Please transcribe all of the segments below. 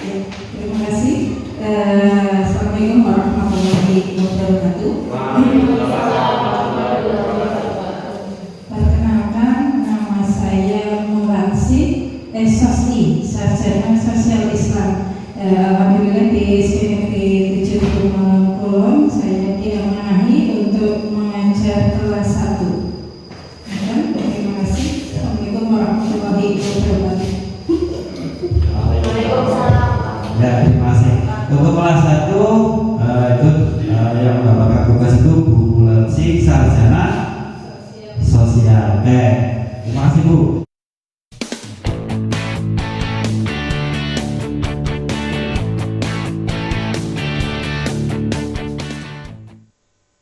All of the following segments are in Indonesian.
Ya, terima kasih. Assalamualaikum warahmatullahi wabarakatuh. Perkenalkan, nama saya Murasi SOSI, Sarjana Sosial Islam. Alhamdulillah di SPNK 7 Kulon saya diamanahi untuk mengajar kelas 1. Terima kasih. Assalamualaikum warahmatullahi wabarakatuh. Ya, terima kasih. Untuk kelas 1 itu yang mendapatkan tugas itu Bu Mulansi, Sarjana Sosial. Oke, terima kasih Bu.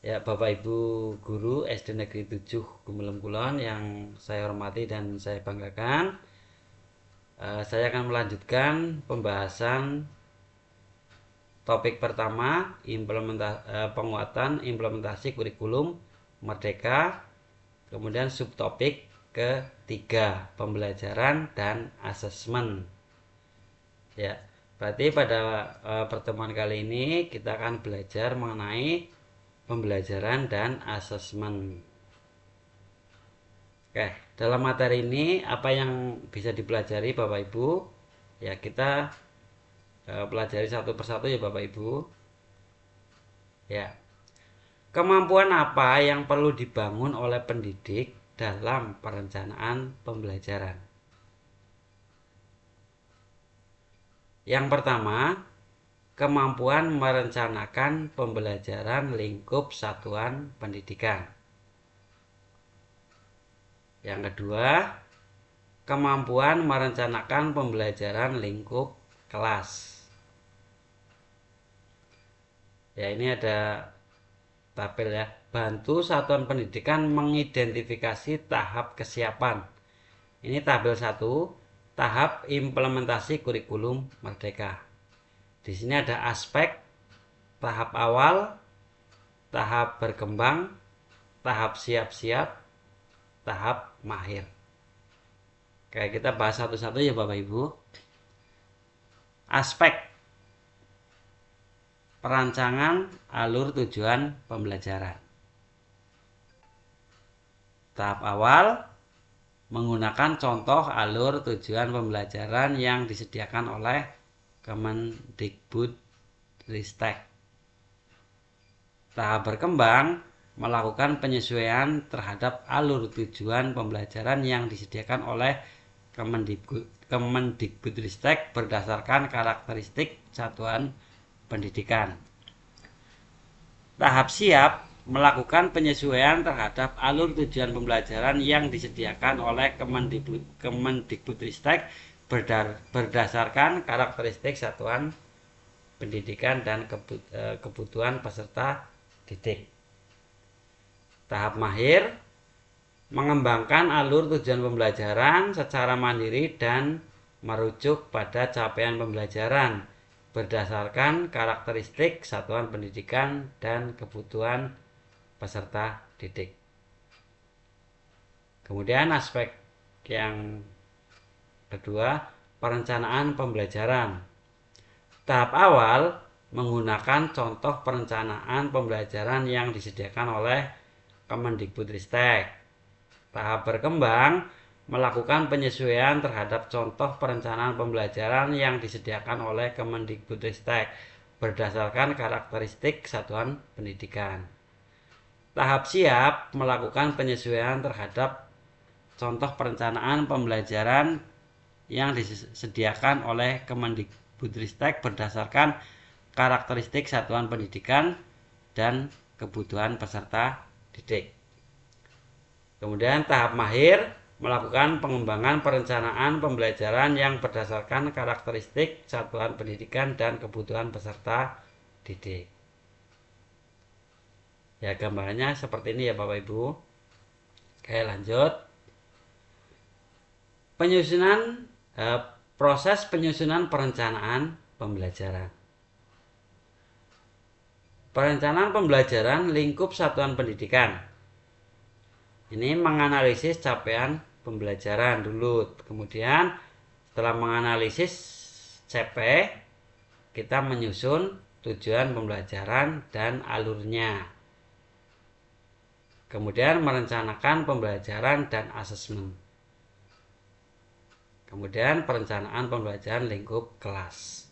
Ya, Bapak Ibu Guru SD Negeri 7 Gumelem Kulon yang saya hormati dan saya banggakan, saya akan melanjutkan pembahasan topik pertama, penguatan implementasi kurikulum Merdeka, kemudian subtopik ketiga, pembelajaran dan asesmen. Ya, berarti pada pertemuan kali ini kita akan belajar mengenai pembelajaran dan asesmen. Oke, dalam materi ini apa yang bisa dipelajari Bapak Ibu? Ya, kita pelajari satu persatu ya Bapak Ibu. Ya. Kemampuan apa yang perlu dibangun oleh pendidik dalam perencanaan pembelajaran? Yang pertama, kemampuan merencanakan pembelajaran lingkup satuan pendidikan. Yang kedua, kemampuan merencanakan pembelajaran lingkup kelas. Ya, ini ada tabel ya. Bantu satuan pendidikan mengidentifikasi tahap kesiapan. Ini tabel 1, tahap implementasi kurikulum Merdeka. Di sini ada aspek, tahap awal, tahap berkembang, tahap siap-siap, tahap mahir. Oke, kita bahas satu-satu ya Bapak Ibu. Aspek perancangan alur tujuan pembelajaran. Tahap awal, menggunakan contoh alur tujuan pembelajaran yang disediakan oleh Kemendikbudristek. Tahap berkembang, melakukan penyesuaian terhadap alur tujuan pembelajaran yang disediakan oleh Kemendikbudristek berdasarkan karakteristik satuan pendidikan. Tahap siap, melakukan penyesuaian terhadap alur tujuan pembelajaran yang disediakan oleh Kemendikbudristek berdasarkan karakteristik satuan pendidikan dan kebutuhan peserta didik. Tahap mahir, mengembangkan alur tujuan pembelajaran secara mandiri dan merujuk pada capaian pembelajaran berdasarkan karakteristik satuan pendidikan dan kebutuhan peserta didik. Kemudian aspek yang kedua, perencanaan pembelajaran. Tahap awal, menggunakan contoh perencanaan pembelajaran yang disediakan oleh Kemendikbudristek. Tahap berkembang, melakukan penyesuaian terhadap contoh perencanaan pembelajaran yang disediakan oleh Kemendikbudristek berdasarkan karakteristik satuan pendidikan. Tahap siap, melakukan penyesuaian terhadap contoh perencanaan pembelajaran yang disediakan oleh Kemendikbudristek berdasarkan karakteristik satuan pendidikan dan kebutuhan peserta didik. Kemudian tahap mahir, melakukan pengembangan perencanaan pembelajaran yang berdasarkan karakteristik satuan pendidikan dan kebutuhan peserta didik. Ya, gambarnya seperti ini ya Bapak Ibu. Oke, lanjut. Proses penyusunan perencanaan pembelajaran. Perencanaan pembelajaran lingkup satuan pendidikan. Ini menganalisis capaian pembelajaran dulu. Kemudian setelah menganalisis CP, kita menyusun tujuan pembelajaran dan alurnya. Kemudian merencanakan pembelajaran dan asesmen. Kemudian perencanaan pembelajaran lingkup kelas.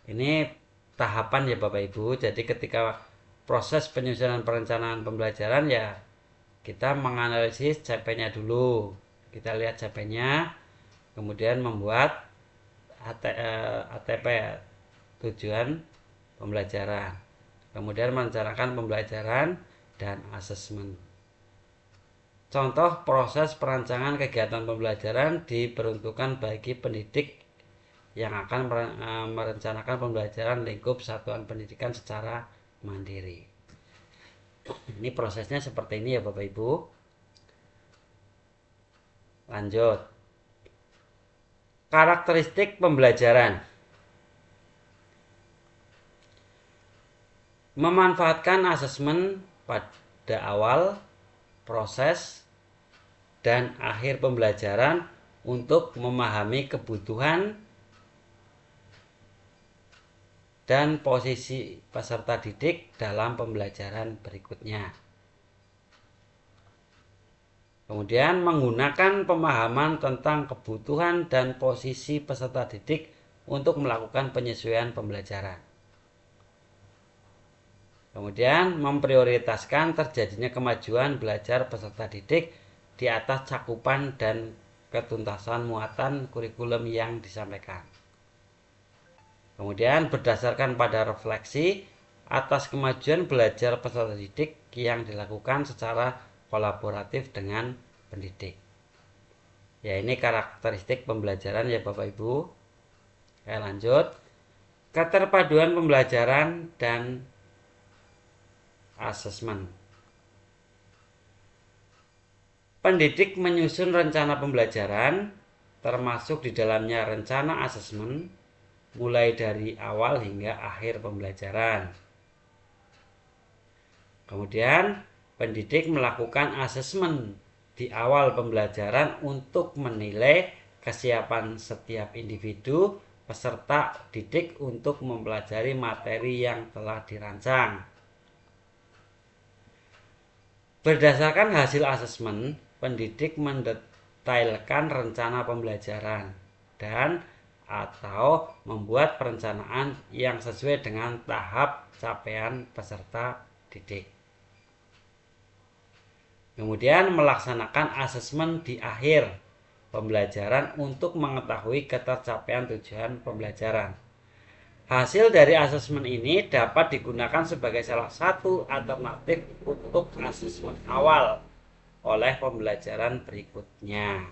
Ini tahapan ya Bapak Ibu. Jadi ketika proses penyusunan perencanaan pembelajaran ya kita menganalisis CP-nya dulu. Kita lihat CP-nya, kemudian membuat ATP, tujuan pembelajaran. Kemudian merencanakan pembelajaran dan asesmen. Contoh proses perancangan kegiatan pembelajaran diperuntukkan bagi pendidik yang akan merencanakan pembelajaran lingkup satuan pendidikan secara mandiri. Ini prosesnya seperti ini ya Bapak Ibu. Lanjut. Karakteristik pembelajaran. Memanfaatkan asesmen pada awal, proses, dan akhir pembelajaran untuk memahami kebutuhan dan posisi peserta didik dalam pembelajaran berikutnya. Kemudian menggunakan pemahaman tentang kebutuhan dan posisi peserta didik untuk melakukan penyesuaian pembelajaran. Kemudian memprioritaskan terjadinya kemajuan belajar peserta didik di atas cakupan dan ketuntasan muatan kurikulum yang disampaikan. Kemudian berdasarkan pada refleksi atas kemajuan belajar peserta didik yang dilakukan secara kolaboratif dengan pendidik. Ya, ini karakteristik pembelajaran ya Bapak Ibu. Oke, lanjut. Keterpaduan pembelajaran dan asesmen. Pendidik menyusun rencana pembelajaran, termasuk di dalamnya rencana asesmen, mulai dari awal hingga akhir pembelajaran. Kemudian, pendidik melakukan asesmen di awal pembelajaran untuk menilai kesiapan setiap individu peserta didik untuk mempelajari materi yang telah dirancang. Berdasarkan hasil asesmen, pendidik mendetailkan rencana pembelajaran dan atau membuat perencanaan yang sesuai dengan tahap capaian peserta didik. Kemudian melaksanakan asesmen di akhir pembelajaran untuk mengetahui ketercapaian tujuan pembelajaran. Hasil dari asesmen ini dapat digunakan sebagai salah satu alternatif untuk asesmen awal oleh pembelajaran berikutnya.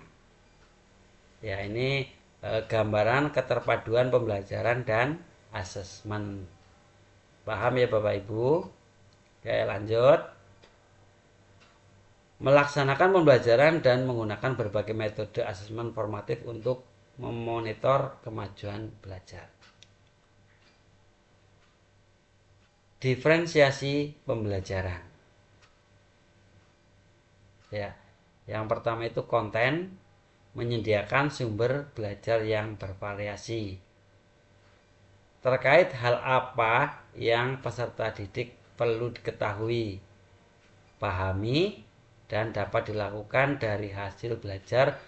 Ya, ini gambaran keterpaduan pembelajaran dan asesmen. Paham ya Bapak Ibu? Oke, lanjut. Melaksanakan pembelajaran dan menggunakan berbagai metode asesmen formatif untuk memonitor kemajuan belajar. Diferensiasi pembelajaran. Ya, yang pertama itu konten, menyediakan sumber belajar yang bervariasi. Terkait hal apa yang peserta didik perlu diketahui, pahami, dan dapat dilakukan dari hasil belajar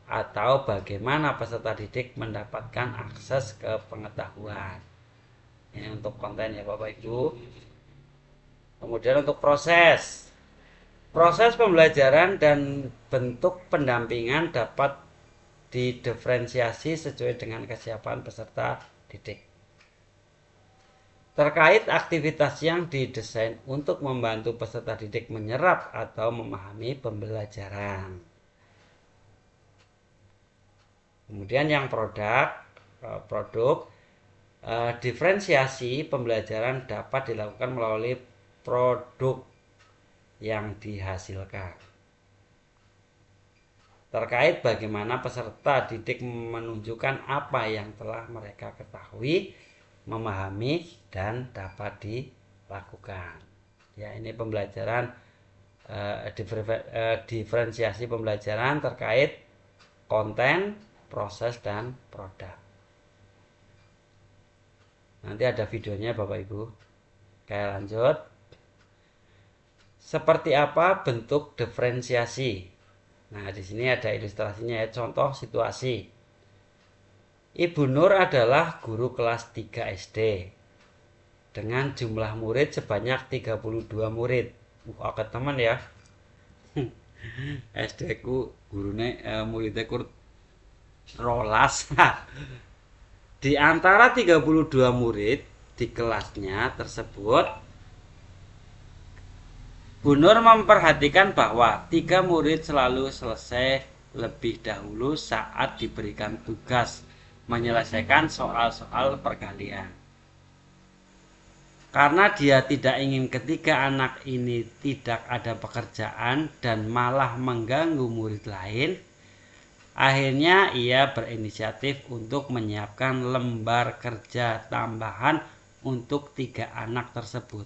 atau bagaimana peserta didik mendapatkan akses ke pengetahuan. Ini untuk konten ya Bapak Ibu. Kemudian untuk proses pembelajaran dan bentuk pendampingan dapat didiferensiasi sesuai dengan kesiapan peserta didik. Terkait aktivitas yang didesain untuk membantu peserta didik menyerap atau memahami pembelajaran. Kemudian yang produk diferensiasi pembelajaran dapat dilakukan melalui produk yang dihasilkan. Terkait bagaimana peserta didik menunjukkan apa yang telah mereka ketahui, memahami, dan dapat dilakukan. Ya, ini pembelajaran diferensiasi pembelajaran terkait konten, proses, dan produk. Nanti ada videonya Bapak Ibu. Oke, lanjut. Seperti apa bentuk diferensiasi? Nah, di sini ada ilustrasinya ya, contoh situasi. Ibu Nur adalah guru kelas 3 SD dengan jumlah murid sebanyak 32 murid. Oke teman ya. SD ku gurune muridnya kur rolas. Di antara 32 murid di kelasnya tersebut, Bu Nur memperhatikan bahwa 3 murid selalu selesai lebih dahulu saat diberikan tugas menyelesaikan soal-soal perkalian. Karena dia tidak ingin ketiga anak ini tidak ada pekerjaan dan malah mengganggu murid lain, akhirnya ia berinisiatif untuk menyiapkan lembar kerja tambahan untuk 3 anak tersebut.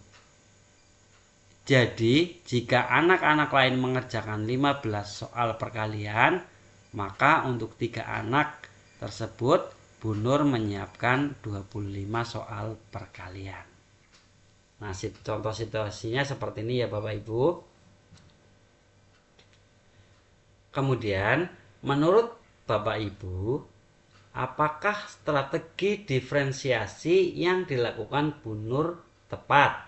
Jadi, jika anak-anak lain mengerjakan 15 soal perkalian, maka untuk 3 anak tersebut Bu Nur menyiapkan 25 soal perkalian. Nah, contoh situasinya seperti ini ya Bapak Ibu. Kemudian, menurut Bapak Ibu, apakah strategi diferensiasi yang dilakukan Bu Nur tepat?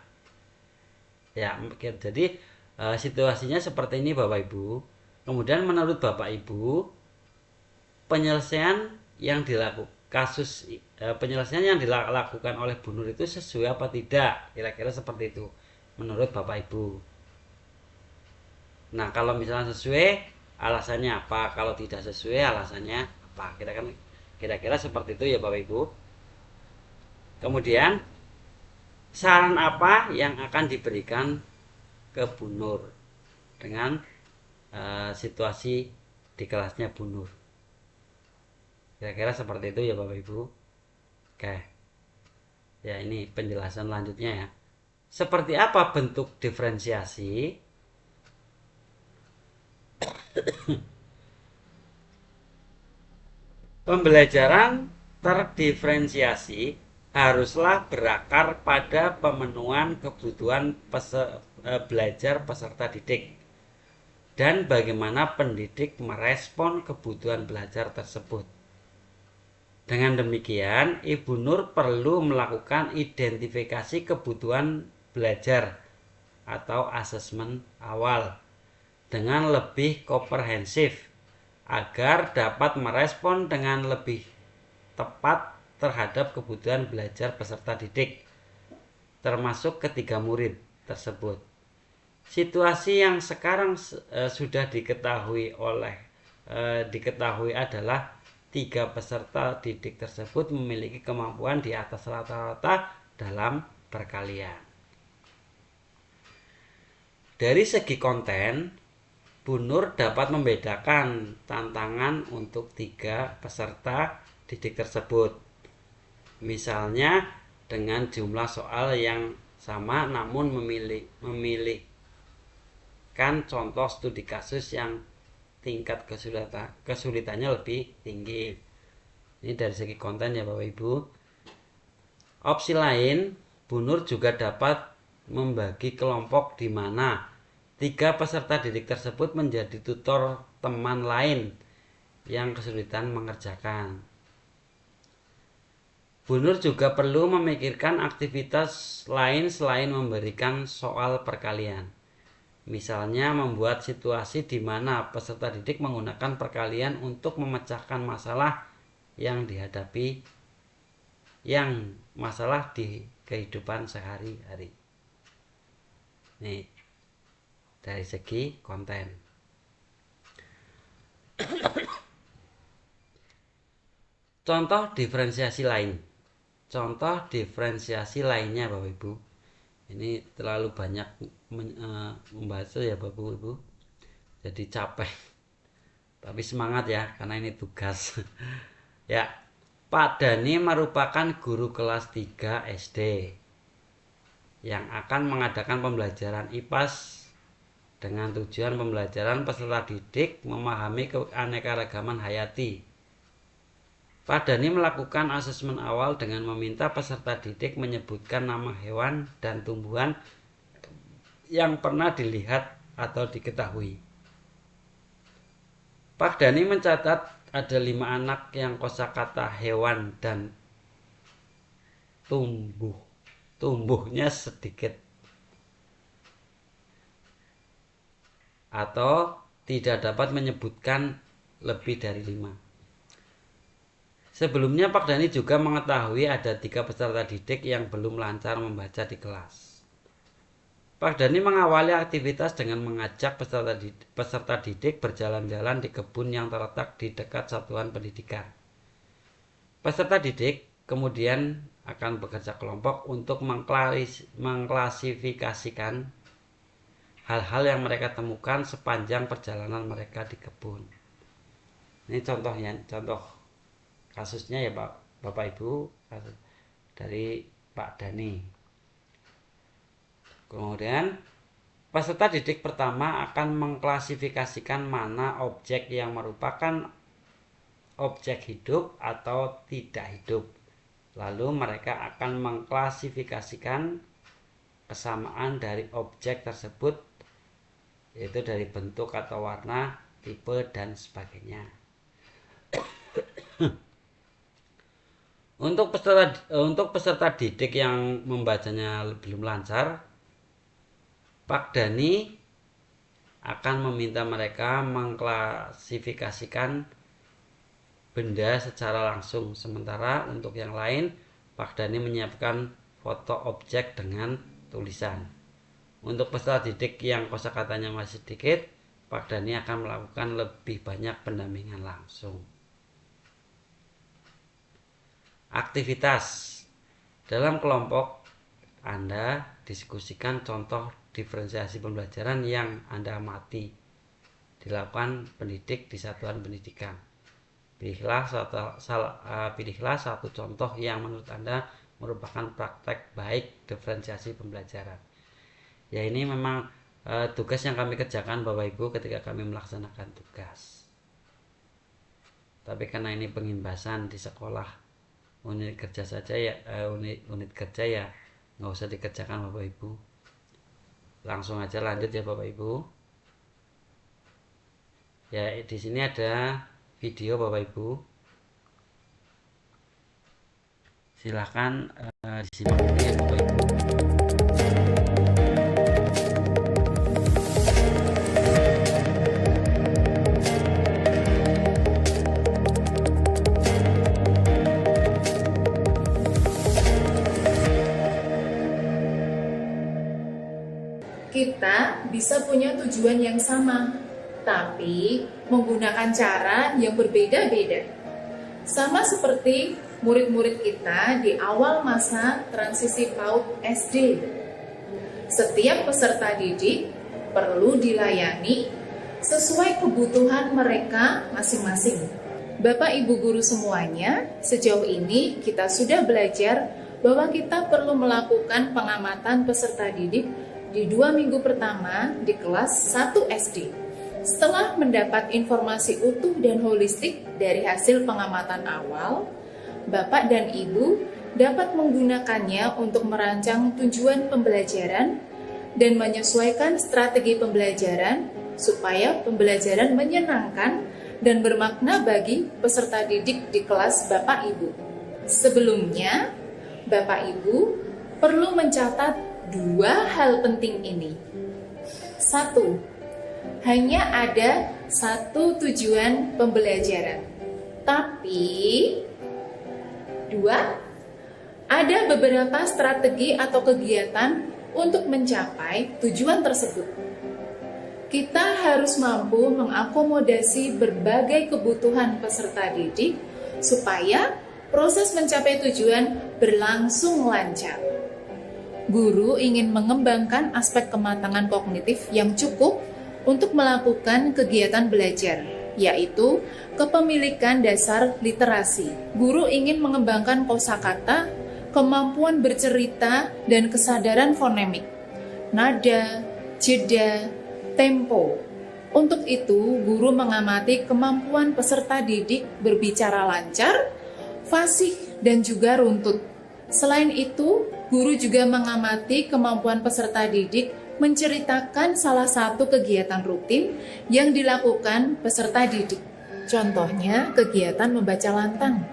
Ya, jadi situasinya seperti ini Bapak Ibu. Kemudian menurut Bapak Ibu, penyelesaian yang dilakukan oleh Bu Nur itu sesuai apa tidak? Kira-kira seperti itu menurut Bapak Ibu. Nah, kalau misalnya sesuai, alasannya apa? Kalau tidak sesuai, alasannya apa? Kira-kira seperti itu ya Bapak Ibu. Kemudian saran apa yang akan diberikan ke Bu Nur dengan situasi di kelasnya Bu Nur? Kira-kira seperti itu ya Bapak Ibu. Oke. Ya, ini penjelasan lanjutnya ya. Seperti apa bentuk diferensiasi? Pembelajaran terdiferensiasi haruslah berakar pada pemenuhan kebutuhan belajar peserta didik dan bagaimana pendidik merespon kebutuhan belajar tersebut. Dengan demikian, Ibu Nur perlu melakukan identifikasi kebutuhan belajar atau asesmen awal dengan lebih komprehensif agar dapat merespon dengan lebih tepat terhadap kebutuhan belajar peserta didik, termasuk ketiga murid tersebut. Situasi yang sekarang sudah diketahui adalah 3 peserta didik tersebut memiliki kemampuan di atas rata-rata dalam perkalian. Dari segi konten, Bu Nur dapat membedakan tantangan untuk 3 peserta didik tersebut. Misalnya dengan jumlah soal yang sama namun memilihkan contoh studi kasus yang tingkat kesulitannya lebih tinggi. Ini dari segi konten ya Bapak Ibu. Opsi lain, Bu Nur juga dapat membagi kelompok di mana 3 peserta didik tersebut menjadi tutor teman lain yang kesulitan mengerjakan. Bu Nur juga perlu memikirkan aktivitas lain selain memberikan soal perkalian. Misalnya membuat situasi di mana peserta didik menggunakan perkalian untuk memecahkan masalah yang dihadapi masalah di kehidupan sehari-hari. Nih, dari segi konten. Contoh diferensiasi lain. Contoh diferensiasi lainnya Bapak Ibu. Ini terlalu banyak membahas ya Bapak Ibu. Jadi capek. Tapi semangat ya, karena ini tugas. Ya, Pak Dani merupakan guru kelas 3 SD yang akan mengadakan pembelajaran IPAS dengan tujuan pembelajaran peserta didik memahami keanekaragaman hayati. Pak Dhani melakukan asesmen awal dengan meminta peserta didik menyebutkan nama hewan dan tumbuhan yang pernah dilihat atau diketahui. Pak Dhani mencatat ada 5 anak yang kosakata hewan dan tumbuhnya sedikit atau tidak dapat menyebutkan lebih dari 5. Sebelumnya Pak Dhani juga mengetahui ada 3 peserta didik yang belum lancar membaca di kelas. Pak Dhani mengawali aktivitas dengan mengajak peserta didik berjalan-jalan di kebun yang terletak di dekat satuan pendidikan. Peserta didik kemudian akan bekerja kelompok untuk mengklasifikasikan hal-hal yang mereka temukan sepanjang perjalanan mereka di kebun. Ini contoh kasusnya ya Bapak Ibu, dari Pak Dhani. Kemudian peserta didik pertama akan mengklasifikasikan mana objek yang merupakan objek hidup atau tidak hidup. Lalu mereka akan mengklasifikasikan kesamaan dari objek tersebut, yaitu dari bentuk atau warna, tipe, dan sebagainya. Untuk peserta didik yang membacanya belum lancar, Pak Dhani akan meminta mereka mengklasifikasikan benda secara langsung. Sementara untuk yang lain, Pak Dhani menyiapkan foto objek dengan tulisan. Untuk peserta didik yang kosakatanya masih sedikit, Pak Dhani akan melakukan lebih banyak pendampingan langsung. Aktivitas dalam kelompok Anda diskusikan contoh diferensiasi pembelajaran yang Anda amati dilakukan pendidik di satuan pendidikan. Pilihlah satu contoh yang menurut Anda merupakan praktek baik diferensiasi pembelajaran. Ya, ini memang tugas yang kami kerjakan Bapak Ibu ketika kami melaksanakan tugas. Tapi karena ini pengimbasan di sekolah, unit kerja saja ya, unit kerja ya nggak usah dikerjakan Bapak Ibu. Langsung aja lanjut ya Bapak Ibu. Ya, di sini ada video Bapak Ibu. Silahkan disimak dulu ya Bapak Ibu. Kita bisa punya tujuan yang sama, tapi menggunakan cara yang berbeda-beda. Sama seperti murid-murid kita di awal masa transisi PAUD SD. Setiap peserta didik perlu dilayani sesuai kebutuhan mereka masing-masing. Bapak Ibu guru semuanya, sejauh ini kita sudah belajar bahwa kita perlu melakukan pengamatan peserta didik di 2 minggu pertama di kelas 1 SD. Setelah mendapat informasi utuh dan holistik dari hasil pengamatan awal, Bapak dan Ibu dapat menggunakannya untuk merancang tujuan pembelajaran dan menyesuaikan strategi pembelajaran supaya pembelajaran menyenangkan dan bermakna bagi peserta didik di kelas Bapak Ibu. Sebelumnya, Bapak Ibu perlu mencatat 2 hal penting ini. 1. Hanya ada 1 tujuan pembelajaran. Tapi 2. Ada beberapa strategi atau kegiatan untuk mencapai tujuan tersebut. Kita harus mampu mengakomodasi berbagai kebutuhan peserta didik supaya proses mencapai tujuan berlangsung lancar. Guru ingin mengembangkan aspek kematangan kognitif yang cukup untuk melakukan kegiatan belajar, yaitu kepemilikan dasar literasi. Guru ingin mengembangkan kosakata, kemampuan bercerita, dan kesadaran fonemik, nada, jeda, tempo. Untuk itu, guru mengamati kemampuan peserta didik berbicara lancar, fasih, dan juga runtut. Selain itu, guru juga mengamati kemampuan peserta didik menceritakan salah satu kegiatan rutin yang dilakukan peserta didik. Contohnya, kegiatan membaca lantang.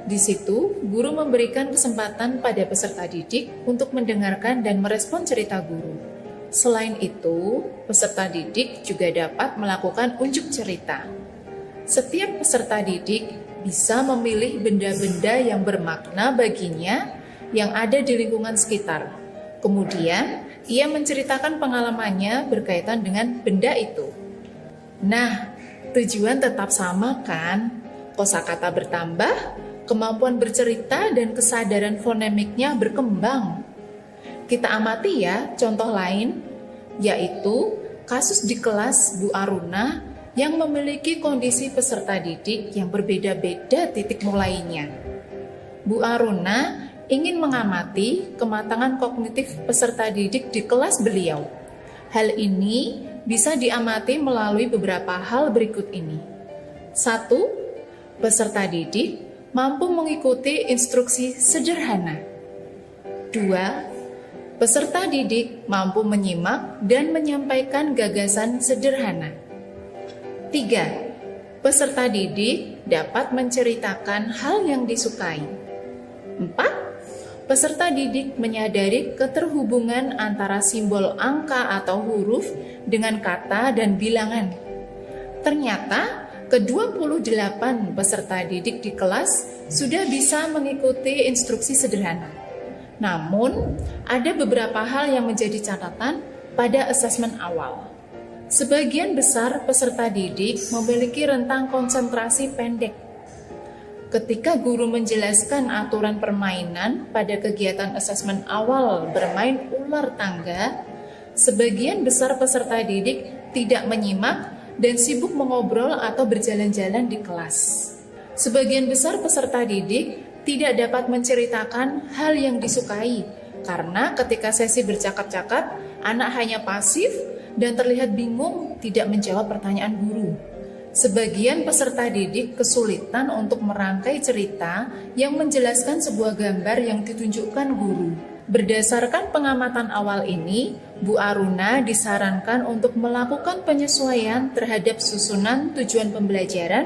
Di situ, guru memberikan kesempatan pada peserta didik untuk mendengarkan dan merespon cerita guru. Selain itu, peserta didik juga dapat melakukan unjuk cerita. Setiap peserta didik bisa memilih benda-benda yang bermakna baginya yang ada di lingkungan sekitar. Kemudian, ia menceritakan pengalamannya berkaitan dengan benda itu. Nah, tujuan tetap sama kan? Kosakata bertambah, kemampuan bercerita dan kesadaran fonemiknya berkembang. Kita amati ya contoh lain, yaitu kasus di kelas Bu Aruna yang memiliki kondisi peserta didik yang berbeda-beda titik mulainya. Bu Aruna ingin mengamati kematangan kognitif peserta didik di kelas beliau. Hal ini bisa diamati melalui beberapa hal berikut ini. 1. Peserta didik mampu mengikuti instruksi sederhana. 2. Peserta didik mampu menyimak dan menyampaikan gagasan sederhana. 3. Peserta didik dapat menceritakan hal yang disukai. 4. Peserta didik menyadari keterhubungan antara simbol angka atau huruf dengan kata dan bilangan. Ternyata, ke-28 peserta didik di kelas sudah bisa mengikuti instruksi sederhana. Namun, ada beberapa hal yang menjadi catatan pada asesmen awal. Sebagian besar peserta didik memiliki rentang konsentrasi pendek. Ketika guru menjelaskan aturan permainan pada kegiatan asesmen awal bermain ular tangga, sebagian besar peserta didik tidak menyimak dan sibuk mengobrol atau berjalan-jalan di kelas. Sebagian besar peserta didik tidak dapat menceritakan hal yang disukai, karena ketika sesi bercakap-cakap, anak hanya pasif dan terlihat bingung tidak menjawab pertanyaan guru. Sebagian peserta didik kesulitan untuk merangkai cerita yang menjelaskan sebuah gambar yang ditunjukkan guru. Berdasarkan pengamatan awal ini, Bu Aruna disarankan untuk melakukan penyesuaian terhadap susunan tujuan pembelajaran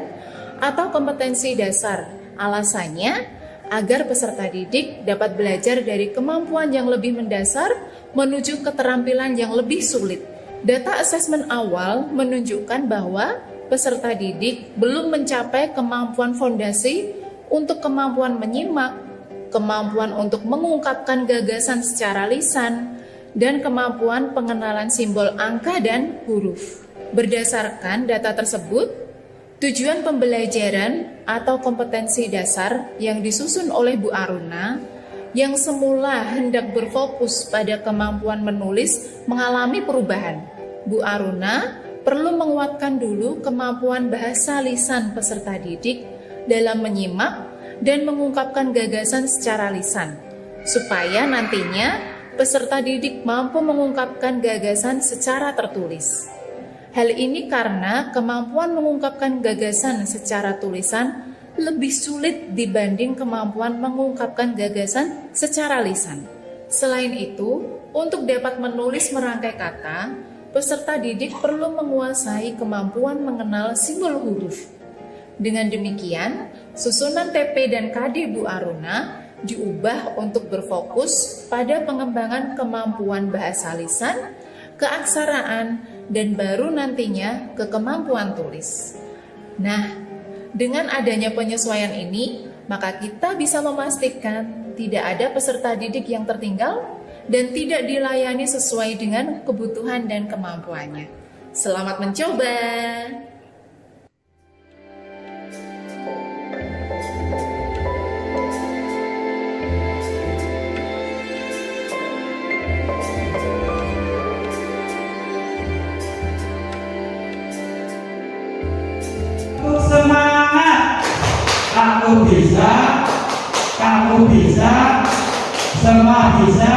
atau kompetensi dasar. Alasannya, agar peserta didik dapat belajar dari kemampuan yang lebih mendasar menuju keterampilan yang lebih sulit. Data asesmen awal menunjukkan bahwa peserta didik belum mencapai kemampuan fondasi untuk kemampuan menyimak, kemampuan untuk mengungkapkan gagasan secara lisan, dan kemampuan pengenalan simbol angka dan huruf. Berdasarkan data tersebut, tujuan pembelajaran atau kompetensi dasar yang disusun oleh Bu Aruna yang semula hendak berfokus pada kemampuan menulis mengalami perubahan. Bu Aruna perlu menguatkan dulu kemampuan bahasa lisan peserta didik dalam menyimak dan mengungkapkan gagasan secara lisan, supaya nantinya peserta didik mampu mengungkapkan gagasan secara tertulis. Hal ini karena kemampuan mengungkapkan gagasan secara tulisan lebih sulit dibanding kemampuan mengungkapkan gagasan secara lisan. Selain itu, untuk dapat menulis merangkai kata, peserta didik perlu menguasai kemampuan mengenal simbol huruf. Dengan demikian, susunan TP dan KD Bu Aruna diubah untuk berfokus pada pengembangan kemampuan bahasa lisan, keaksaraan, dan baru nantinya ke kemampuan tulis. Nah, dengan adanya penyesuaian ini, maka kita bisa memastikan tidak ada peserta didik yang tertinggal dan tidak dilayani sesuai dengan kebutuhan dan kemampuannya. Selamat mencoba! Semangat, aku bisa, kamu bisa, semua bisa.